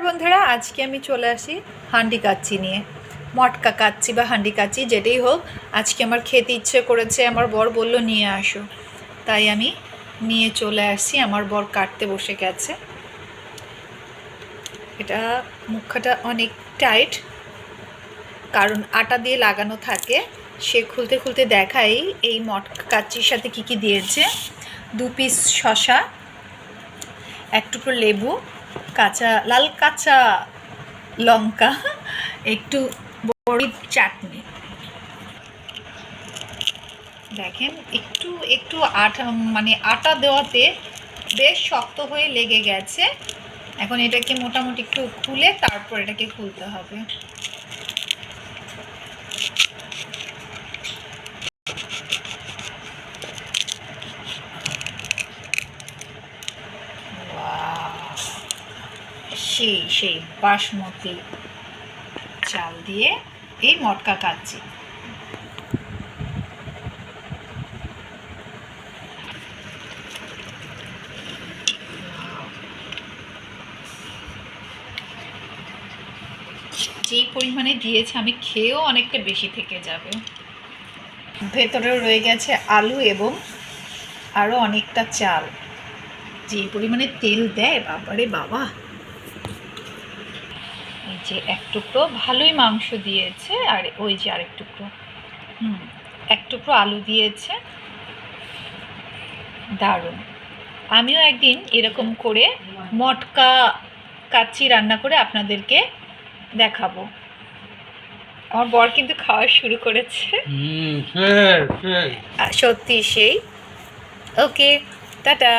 বন্ধুরা, আজকে আমি চলে আসি হান্ডি কাচ্চি নিয়ে। মটকা কাচ্চি বা হান্ডি কাচ্চি যেটাই হোক, আজকে আমার খেতে ইচ্ছে করেছে। আমার বর বলল নিয়ে আসো, তাই আমি নিয়ে চলে আসছি। আমার বর কাটতে বসে গেছে। এটা মুখটা অনেক টাইট, কারণ আটা দিয়ে লাগানো থাকে। সে খুলতে খুলতে দেখাই এই মটকা কাচ্চির সাথে কি কি দিয়েছে। 2 পিস শসা, 1 টুকরো লেবু, লাল কাঁচা লঙ্কা, একটু বড়ির চাটনি। দেখেন একটু একটু আটা, মানে আটা দেওয়াতে বেশ শক্ত হয়ে লেগে গেছে। এখন এটাকে মোটামুটি একটু খুলে তারপর এটাকে খুলতে হবে। সেই বাসমতি চাল দিয়ে এই মটকা কাচ্চি। যেই পরিমাণে দিয়েছে আমি খেয়েও অনেকটা বেশি থেকে যাবে। ভেতরেও রয়ে গেছে আলু এবং আরও অনেকটা চাল। যে পরিমাণে তেল দেয়, বাবারে বাবা। এই যে 1 টুকরো ভালোই মাংস দিয়েছে, আর ওই যে আরেক টুকরো 1 টুকরো আলু দিয়েছে। দারুণ। আমিও একদিন এরকম করে মটকা কাচ্চি রান্না করে আপনাদেরকে দেখাবো। আমার বর কিন্তু খাওয়া শুরু করেছে। সত্যি সেই। ওকে, টাটা।